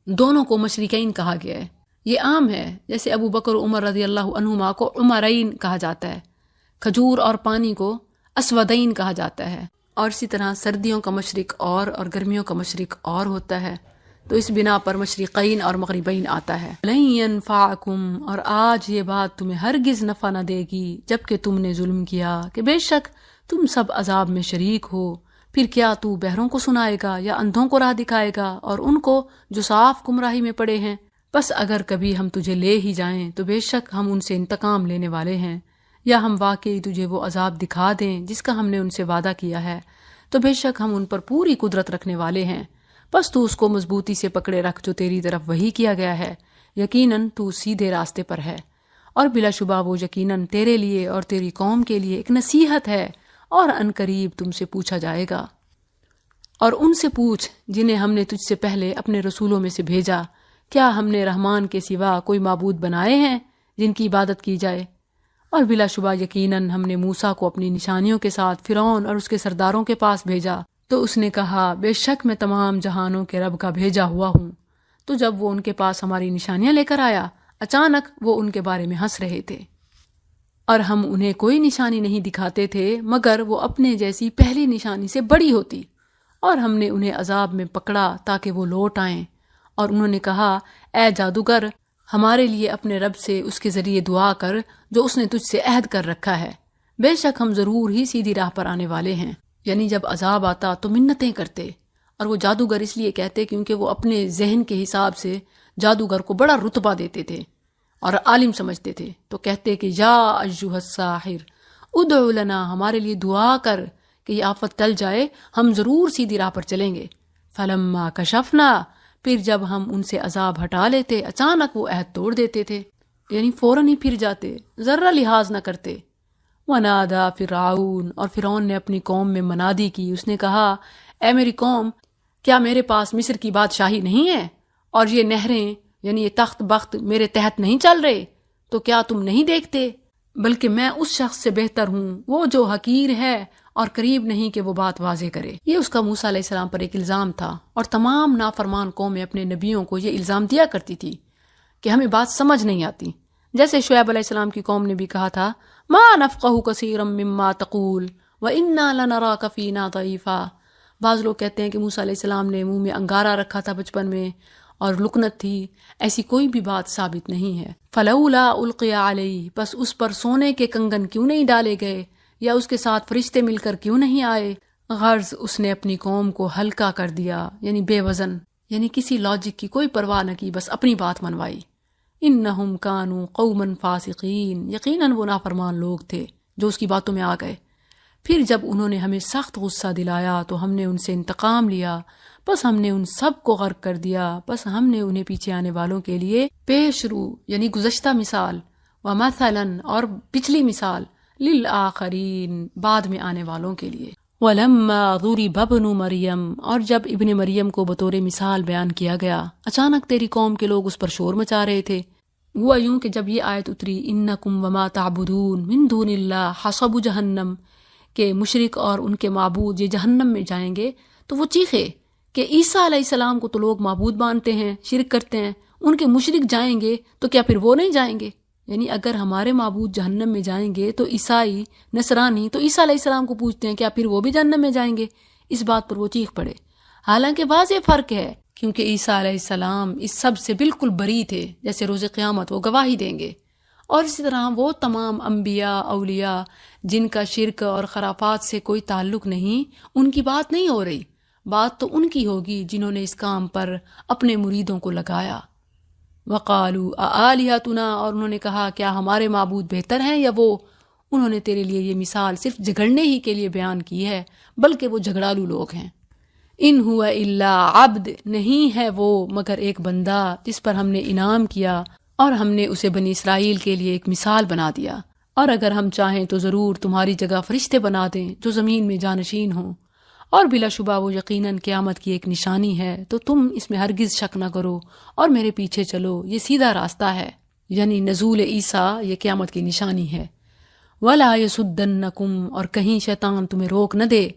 دونوں کو مشرقین کہا گیا ہے۔ یہ عام ہے، جیسے ابو بکر و عمر رضی اللہ عنہما کو عمرین کہا جاتا ہے، کھجور اور پانی کو اسودین کہا جاتا ہے، اور اسی طرح سردیوں کا مشرق اور گرمیوں کا مشرق اور ہوتا ہے، تو اس بنا پر مشرقین اور مغربین آتا ہے۔ لن ینفعکم، اور آج یہ بات تمہیں ہرگز نفع نہ دے گی جبکہ تم نے ظلم کیا، کہ بے شک تم سب عذاب میں شریک ہو۔ پھر کیا تو بہروں کو سنائے گا یا اندھوں کو راہ دکھائے گا، اور ان کو جو صاف گمراہی میں پڑے ہیں؟ بس اگر کبھی ہم تجھے لے ہی جائیں تو بے شک ہم ان سے انتقام لینے والے ہیں، یا ہم واقعی تجھے وہ عذاب دکھا دیں جس کا ہم نے ان سے وعدہ کیا ہے، تو بے شک ہم ان پر پوری قدرت رکھنے والے ہیں۔ بس تو اس کو مضبوطی سے پکڑے رکھ جو تیری طرف وحی کیا گیا ہے، یقیناً تو سیدھے راستے پر ہے، اور بلا شبہ وہ یقیناً تیرے لیے اور تیری قوم کے لیے ایک نصیحت ہے، اور ان قریب تم سے پوچھا جائے گا۔ اور ان سے پوچھ جنہیں ہم نے تجھ سے پہلے اپنے رسولوں میں سے بھیجا، کیا ہم نے رحمان کے سوا کوئی معبود بنائے ہیں جن کی عبادت کی جائے؟ اور بلا شبہ یقیناً ہم نے موسیٰ کو اپنی نشانیوں کے ساتھ فرعون اور اس کے سرداروں کے پاس بھیجا، تو اس نے کہا بے شک میں تمام جہانوں کے رب کا بھیجا ہوا ہوں۔ تو جب وہ ان کے پاس ہماری نشانیاں لے کر آیا، اچانک وہ ان کے بارے میں ہنس رہے تھے، اور ہم انہیں کوئی نشانی نہیں دکھاتے تھے مگر وہ اپنے جیسی پہلی نشانی سے بڑی ہوتی، اور ہم نے انہیں عذاب میں پکڑا تاکہ وہ لوٹ آئیں۔ اور انہوں نے کہا اے جادوگر، ہمارے لیے اپنے رب سے اس کے ذریعے دعا کر جو اس نے تجھ سے عہد کر رکھا ہے، بے شک ہم ضرور ہی سیدھی راہ پر آنے والے ہیں۔ یعنی جب عذاب آتا تو منتیں کرتے، اور وہ جادوگر اس لیے کہتے کیونکہ وہ اپنے ذہن کے حساب سے جادوگر کو بڑا رتبہ دیتے تھے اور عالم سمجھتے تھے، تو کہتے کہ یا ایھا الساحر ادع لنا، ہمارے لیے دعا کر کہ یہ آفت ٹل جائے، ہم ضرور سیدھی راہ پر چلیں گے۔ فلما کشفنا، پھر جب ہم ان سے عذاب ہٹا لیتے، اچانک وہ عہد توڑ دیتے تھے، یعنی فوراً ہی پھر جاتے، ذرہ لحاظ نہ کرتے۔ ونادى فرعون، اور فرعون نے اپنی قوم میں منادی کی، اس نے کہا اے میری قوم، کیا میرے پاس مصر کی بادشاہی نہیں ہے، اور یہ نہریں یعنی یہ تخت بخت میرے تحت نہیں چل رہے؟ تو کیا تم نہیں دیکھتے؟ بلکہ میں اس شخص سے بہتر ہوں، وہ جو حقیر ہے اور قریب نہیں کہ وہ بات واضح کرے۔ یہ اس کا موسیٰ علیہ السلام پر ایک الزام تھا، اور تمام نافرمان قومیں اپنے نبیوں کو یہ الزام دیا کرتی تھی کہ ہمیں بات سمجھ نہیں آتی۔ جیسے شعیب علیہ السلام کی قوم نے بھی کہا تھا ما نفقہ کثیرا مما تقول وانا لنراک فینا ضعیفا۔ بعض لوگ کہتے ہیں کہ موسیٰ علیہ السلام نے منہ میں انگارہ رکھا تھا بچپن میں اور لکنت تھی، ایسی کوئی بھی بات ثابت نہیں ہے۔ فلولا القی علیہ، پس اس پر سونے کے کنگن کیوں نہیں ڈالے گئے، یا اس کے ساتھ فرشتے مل کر کیوں نہیں آئے؟ غرض اس نے اپنی قوم کو ہلکا کر دیا، یعنی بے وزن، یعنی کسی لاجک کی کوئی پرواہ نہ کی، بس اپنی بات منوائی۔ انہم کانوا قوما فاسقین، یقیناً وہ نافرمان لوگ تھے جو اس کی باتوں میں آ گئے۔ پھر جب انہوں نے ہمیں سخت غصہ دلایا تو ہم نے ان سے انتقام لیا، بس ہم نے ان سب کو غرق کر دیا، بس ہم نے انہیں پیچھے آنے والوں کے لیے پیش رو یعنی گزشتہ مثال، ومثلاً اور پچھلی مثال، للآخرین بعد میں آنے والوں کے لیے۔ وَلَمَّا ضُرِبَ ابْنُ مَرْيَمَ، اور جب ابن مریم کو بطور مثال بیان کیا گیا، اچانک تیری قوم کے لوگ اس پر شور مچا رہے تھے۔ ہوا یوں کہ جب یہ آیت اتری انکم وما تعبدون من دون اللہ حصب جہنم، کہ مشرک اور ان کے معبود یہ جہنم میں جائیں گے، تو وہ چیخے کہ عیسیٰ علیہ السلام کو تو لوگ معبود مانتے ہیں، شرک کرتے ہیں، ان کے مشرک جائیں گے تو کیا پھر وہ نہیں جائیں گے؟ یعنی اگر ہمارے معبود جہنم میں جائیں گے تو عیسائی نصرانی تو عیسیٰ علیہ السلام کو پوچھتے ہیں کیا پھر وہ بھی جہنم میں جائیں گے؟ اس بات پر وہ چیخ پڑے، حالانکہ واضح فرق ہے، کیونکہ عیسیٰ علیہ السلام اس سب سے بالکل بری تھے، جیسے روز قیامت وہ گواہی دیں گے، اور اسی طرح وہ تمام انبیاء اولیاء جن کا شرک اور خرافات سے کوئی تعلق نہیں، ان کی بات نہیں ہو رہی، بات تو ان کی ہوگی جنہوں نے اس کام پر اپنے مریدوں کو لگایا۔ وَقَالُوا أَآلِهَتُنَا، اور انہوں نے کہا کیا ہمارے معبود بہتر ہیں یا وہ؟ انہوں نے تیرے لیے یہ مثال صرف جھگڑنے ہی کے لیے بیان کی ہے، بلکہ وہ جھگڑالو لوگ ہیں۔ ان هو الا عبد، نہیں ہے وہ مگر ایک بندہ جس پر ہم نے انعام کیا، اور ہم نے اسے بنی اسرائیل کے لیے ایک مثال بنا دیا، اور اگر ہم چاہیں تو ضرور تمہاری جگہ فرشتے بنا دیں جو زمین میں جانشین ہوں، اور بلا شبہ وہ یقیناً قیامت کی ایک نشانی ہے، تو تم اس میں ہرگز شک نہ کرو اور میرے پیچھے چلو، یہ سیدھا راستہ ہے، یعنی نزول عیسیٰ یہ قیامت کی نشانی ہے۔ وَلَا يَسُدَّنَّكُمْ، اور کہیں شیطان تمہیں روک نہ دے،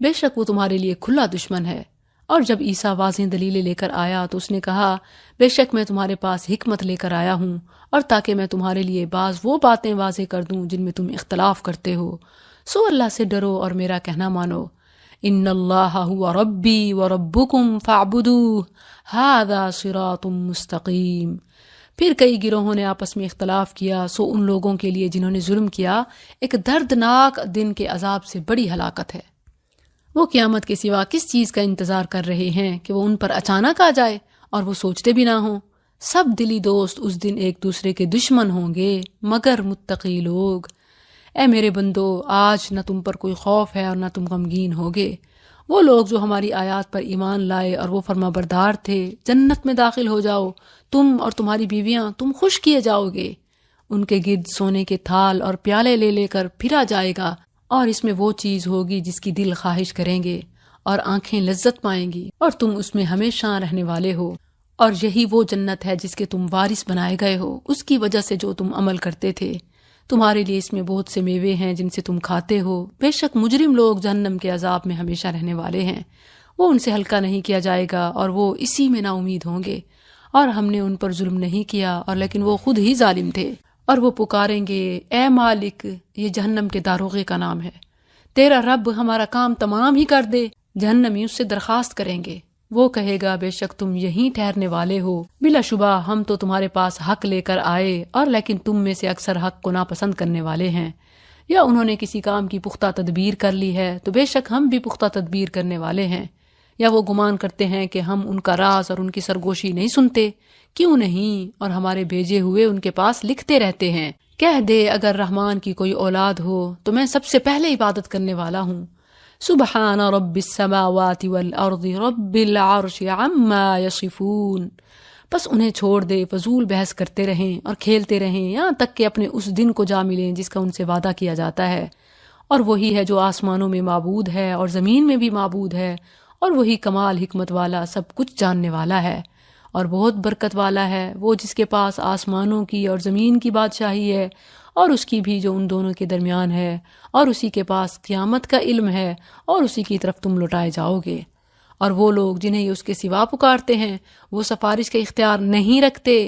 بے شک وہ تمہارے لیے کھلا دشمن ہے، اور جب عیسیٰ واضح دلیلیں لے کر آیا تو اس نے کہا بے شک میں تمہارے پاس حکمت لے کر آیا ہوں، اور تاکہ میں تمہارے لیے بعض وہ باتیں واضح کر دوں جن میں تم اختلاف کرتے ہو، سو اللہ سے ڈرو اور میرا کہنا مانو۔ ان اللہ هو ربی وربکم فاعبدوہ ھذا صراط مستقیم۔ پھر کئی گروہوں نے آپس میں اختلاف کیا، سو ان لوگوں کے لیے جنہوں نے ظلم کیا ایک دردناک دن کے عذاب سے بڑی ہلاکت ہے۔ وہ قیامت کے سوا کس چیز کا انتظار کر رہے ہیں کہ وہ ان پر اچانک آ جائے اور وہ سوچتے بھی نہ ہوں۔ سب دلی دوست اس دن ایک دوسرے کے دشمن ہوں گے مگر متقی لوگ۔ اے میرے بندو، آج نہ تم پر کوئی خوف ہے اور نہ تم غمگین ہوگے۔ وہ لوگ جو ہماری آیات پر ایمان لائے اور وہ فرما بردار تھے، جنت میں داخل ہو جاؤ، تم اور تمہاری بیویاں، تم خوش کیے جاؤ گے۔ ان کے گرد سونے کے تھال اور پیالے لے لے کر پھرا جائے گا، اور اس میں وہ چیز ہوگی جس کی دل خواہش کریں گے اور آنکھیں لذت پائیں گی، اور تم اس میں ہمیشہ رہنے والے ہو۔ اور یہی وہ جنت ہے جس کے تم وارث بنائے گئے ہو، اس کی وجہ سے جو تم عمل کرتے تھے۔ تمہارے لیے اس میں بہت سے میوے ہیں جن سے تم کھاتے ہو۔ بے شک مجرم لوگ جہنم کے عذاب میں ہمیشہ رہنے والے ہیں، وہ ان سے ہلکا نہیں کیا جائے گا اور وہ اسی میں نا امید ہوں گے۔ اور ہم نے ان پر ظلم نہیں کیا، اور لیکن وہ خود ہی ظالم تھے۔ اور وہ پکاریں گے اے مالک، یہ جہنم کے داروغے کا نام ہے، تیرا رب ہمارا کام تمام ہی کر دے۔ جہنمی اس سے درخواست کریں گے، وہ کہے گا بے شک تم یہیں ٹھہرنے والے ہو، بلا شبہ ہم تو تمہارے پاس حق لے کر آئے، اور لیکن تم میں سے اکثر حق کو ناپسند کرنے والے ہیں، یا انہوں نے کسی کام کی پختہ تدبیر کر لی ہے تو بے شک ہم بھی پختہ تدبیر کرنے والے ہیں، یا وہ گمان کرتے ہیں کہ ہم ان کا راز اور ان کی سرگوشی نہیں سنتے، کیوں نہیں، اور ہمارے بھیجے ہوئے ان کے پاس لکھتے رہتے ہیں۔ کہہ دے اگر رحمان کی کوئی اولاد ہو تو میں سب سے پہلے عبادت کرنے والا ہوں۔ سبحان رب السماوات والارض رب العرش عما یصفون۔ بس انہیں چھوڑ دے، فضول بحث کرتے رہیں اور کھیلتے رہیں یہاں تک کہ اپنے اس دن کو جا ملیں جس کا ان سے وعدہ کیا جاتا ہے، اور وہی ہے جو آسمانوں میں معبود ہے اور زمین میں بھی معبود ہے، اور وہی کمال حکمت والا سب کچھ جاننے والا ہے اور بہت برکت والا ہے، وہ جس کے پاس آسمانوں کی اور زمین کی بادشاہی ہے اور اس کی بھی جو ان دونوں کے درمیان ہے، اور اسی کے پاس قیامت کا علم ہے اور اسی کی طرف تم لوٹائے جاؤ گے۔ اور وہ لوگ جنہیں اس کے سوا پکارتے ہیں وہ سفارش کا اختیار نہیں رکھتے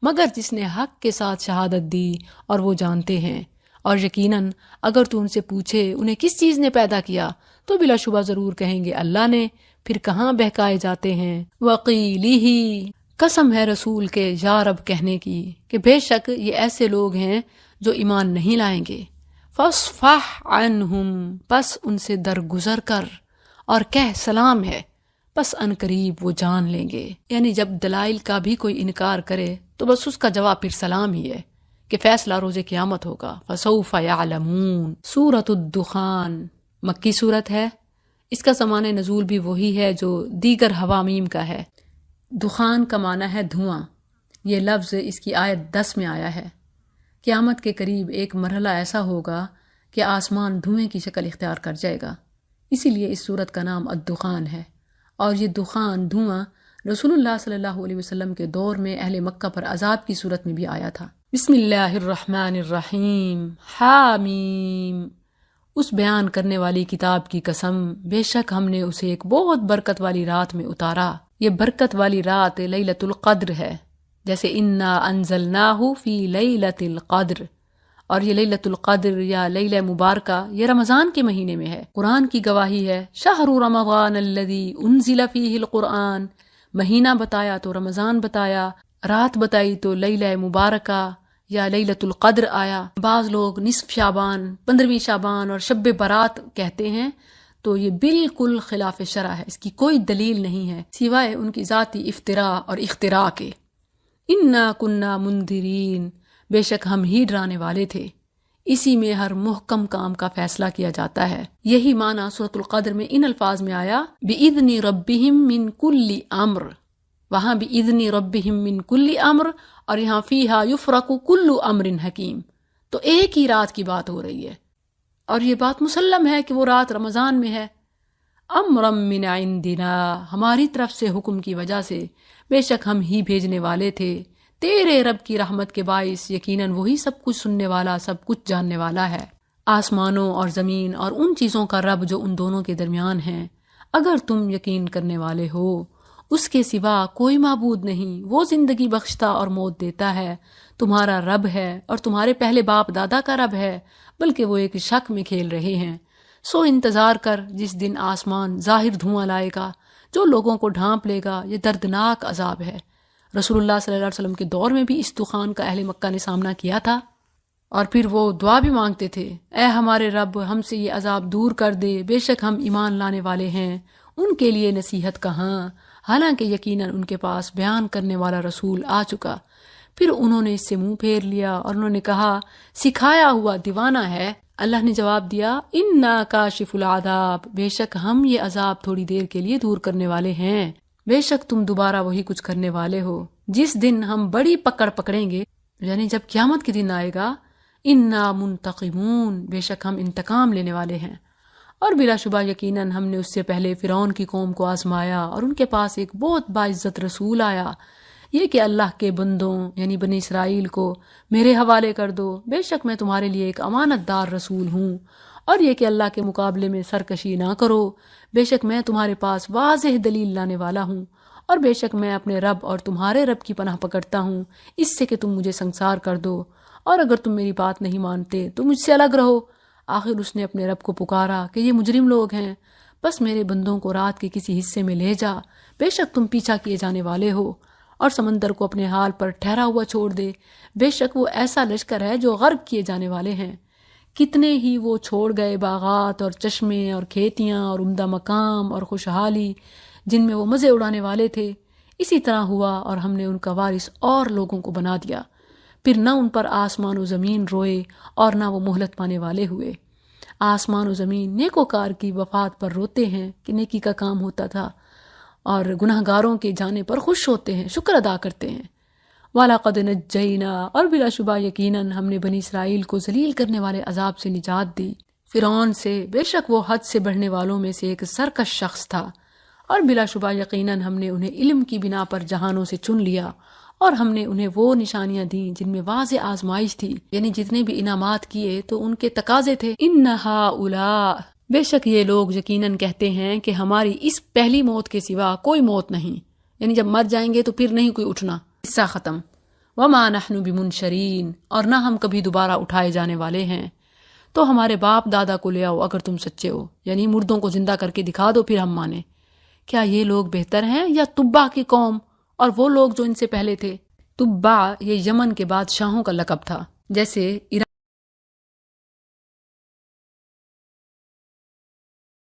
مگر جس نے حق کے ساتھ شہادت دی، اور وہ جانتے ہیں۔ اور یقیناً اگر تو ان سے پوچھے انہیں کس چیز نے پیدا کیا تو بلا شبہ ضرور کہیں گے اللہ نے، پھر کہاں بہکائے جاتے ہیں۔ وقیلہ، قسم ہے رسول کے یا رب کہنے کی کہ بے شک یہ ایسے لوگ ہیں جو ایمان نہیں لائیں گے۔ فاصفح عنہم، پس ان سے درگزر کر اور کہہ سلام ہے، پس ان قریب وہ جان لیں گے۔ یعنی جب دلائل کا بھی کوئی انکار کرے تو بس اس کا جواب پھر سلام ہی ہے کہ فیصلہ روز قیامت ہوگا۔ فسوف یعلمون۔ سورۃ الدخان مکی سورت ہے، اس کا زمانہ نزول بھی وہی ہے جو دیگر حوامیم کا ہے۔ دخان کا معنی ہے دھواں، یہ لفظ اس کی آیت 10 میں آیا ہے۔ قیامت کے قریب ایک مرحلہ ایسا ہوگا کہ آسمان دھوئیں کی شکل اختیار کر جائے گا، اسی لیے اس سورت کا نام الدخان ہے۔ اور یہ دخان، دھواں، رسول اللہ صلی اللہ علیہ وسلم کے دور میں اہل مکہ پر عذاب کی صورت میں بھی آیا تھا۔ بسم اللہ الرحمن الرحیم، حامیم، اس بیان کرنے والی کتاب کی قسم، بے شک ہم نے اسے ایک بہت برکت والی رات میں اتارا۔ یہ برکت والی رات لیلۃ القدر ہے، جیسے انا انزلناہ فی لیلۃ القدر، اور یہ لیلۃ القدر یا لیلہ مبارکہ یہ رمضان کے مہینے میں ہے۔ قرآن کی گواہی ہے، شہر رمضان الذی انزل فیہ القرآن، مہینہ بتایا تو رمضان بتایا، رات بتائی تو لیلہ مبارکہ یا لیلۃ القدر آیا۔ بعض لوگ نصف شعبان، 15ویں شعبان اور شب برات کہتے ہیں، تو یہ بالکل خلاف شرع ہے، اس کی کوئی دلیل نہیں ہے سوائے ان کی ذاتی افتراء اور اختراع کے۔ انا کننا منذرین، بے شک ہم ہی ڈرانے والے تھے، اسی میں ہر محکم کام کا فیصلہ کیا جاتا ہے۔ یہی معنی سورۃ القدر میں ان الفاظ میں آیا بِإِذْنِ رَبِّهِمْ مِنْ كُلِّ أَمْرٍ، وہاں بِإِذْنِ رَبِّهِمْ مِنْ كُلِّ أَمْرٍ، اور یہاں فِيهَا يُفْرَقُ كُلُّ أَمْرٍ حَكِيمٍ، تو ایک ہی رات کی بات ہو رہی ہے، اور یہ بات مسلم ہے کہ وہ رات رمضان میں ہے۔ امرم من عندنا، ہماری طرف سے حکم کی وجہ سے، بے شک ہم ہی بھیجنے والے تھے تیرے رب کی رحمت کے باعث، یقیناً وہی سب کچھ سننے والا، سب کچھ جاننے والا ہے۔ آسمانوں اور زمین اور ان چیزوں کا رب جو ان دونوں کے درمیان ہیں، اگر تم یقین کرنے والے ہو اس کے سوا کوئی معبود نہیں، وہ زندگی بخشتا اور موت دیتا ہے، تمہارا رب ہے اور تمہارے پہلے باپ دادا کا رب ہے، بلکہ وہ ایک شک میں کھیل رہے ہیں۔ سو انتظار کر جس دن آسمان ظاہر دھواں لائے گا جو لوگوں کو ڈھانپ لے گا، یہ دردناک عذاب ہے۔ رسول اللہ صلی اللہ علیہ وسلم کے دور میں بھی اس طوفان کا اہل مکہ نے سامنا کیا تھا، اور پھر وہ دعا بھی مانگتے تھے، اے ہمارے رب ہم سے یہ عذاب دور کر دے، بے شک ہم ایمان لانے والے ہیں۔ ان کے لیے نصیحت کہاں، حالانکہ یقیناً ان کے پاس بیان کرنے والا رسول آ چکا۔ پھر انہوں نے اس سے منہ پھیر لیا اور انہوں نے کہا سکھایا ہوا دیوانہ ہے۔ اللہ نے جواب دیا انا کاشف العذاب، بے شک ہم یہ عذاب تھوڑی دیر کے لیے دور کرنے والے ہیں، بے شک تم دوبارہ وہی کچھ کرنے والے ہو۔ جس دن ہم بڑی پکڑ پکڑیں گے، یعنی جب قیامت کے دن آئے گا، انا منتقمون، بے شک ہم انتقام لینے والے ہیں۔ اور بلا شبہ یقیناً ہم نے اس سے پہلے فرعون کی قوم کو آزمایا اور ان کے پاس ایک بہت باعزت رسول آیا، یہ کہ اللہ کے بندوں یعنی بنی اسرائیل کو میرے حوالے کر دو، بے شک میں تمہارے لیے ایک امانت دار رسول ہوں، اور یہ کہ اللہ کے مقابلے میں سرکشی نہ کرو، بے شک میں تمہارے پاس واضح دلیل لانے والا ہوں، اور بے شک میں اپنے رب اور تمہارے رب کی پناہ پکڑتا ہوں اس سے کہ تم مجھے سنسار کر دو، اور اگر تم میری بات نہیں مانتے تو مجھ سے الگ رہو۔ آخر اس نے اپنے رب کو پکارا کہ یہ مجرم لوگ ہیں، بس میرے بندوں کو رات کے کسی حصے میں لے جا، بے شک تم پیچھا کیے جانے والے ہو، اور سمندر کو اپنے حال پر ٹھہرا ہوا چھوڑ دے، بے شک وہ ایسا لشکر ہے جو غرق کیے جانے والے ہیں۔ کتنے ہی وہ چھوڑ گئے باغات اور چشمے اور کھیتیاں اور عمدہ مقام اور خوشحالی جن میں وہ مزے اڑانے والے تھے، اسی طرح ہوا اور ہم نے ان کا وارث اور لوگوں کو بنا دیا۔ پھر نہ ان پر آسمان و زمین روئے اور نہ وہ مہلت پانے والے ہوئے۔ آسمان و زمین نیکوکار کی وفات پر روتے ہیں کہ نیکی کا کام ہوتا تھا، اور گناہ گاروں کے جانے پر خوش ہوتے ہیں، شکر ادا کرتے ہیں۔ وَلَقَدْ نَجَّيْنَا، اور بلا شبہ یقیناً ہم نے بنی اسرائیل کو ذلیل کرنے والے عذاب سے نجات دی، فرعون سے، بے شک وہ حد سے بڑھنے والوں میں سے ایک سرکش شخص تھا، اور بلا شبہ یقیناً ہم نے انہیں علم کی بنا پر جہانوں سے چن لیا، اور ہم نے انہیں وہ نشانیاں دیں جن میں واضح آزمائش تھی، یعنی جتنے بھی انعامات کیے تو ان کے تقاضے تھے۔ اِنَّ هَٰؤُلَاء، بے شک یہ لوگ یقیناً کہتے ہیں کہ ہماری اس پہلی موت کے سوا کوئی موت نہیں، یعنی جب مر جائیں گے تو پھر نہیں کوئی اٹھنا، قصہ ختم۔ وَمَا نَحْنُ بِمُنشَرِينَ، اور نہ ہم کبھی دوبارہ اٹھائے جانے والے ہیں، تو ہمارے باپ دادا کو لے آؤ اگر تم سچے ہو، یعنی مردوں کو زندہ کر کے دکھا دو پھر ہم مانیں۔ کیا یہ لوگ بہتر ہیں یا تبع کی قوم اور وہ لوگ جو ان سے پہلے تھے؟ تبع یہ یمن کے بادشاہوں کا لقب تھا، جیسے ایران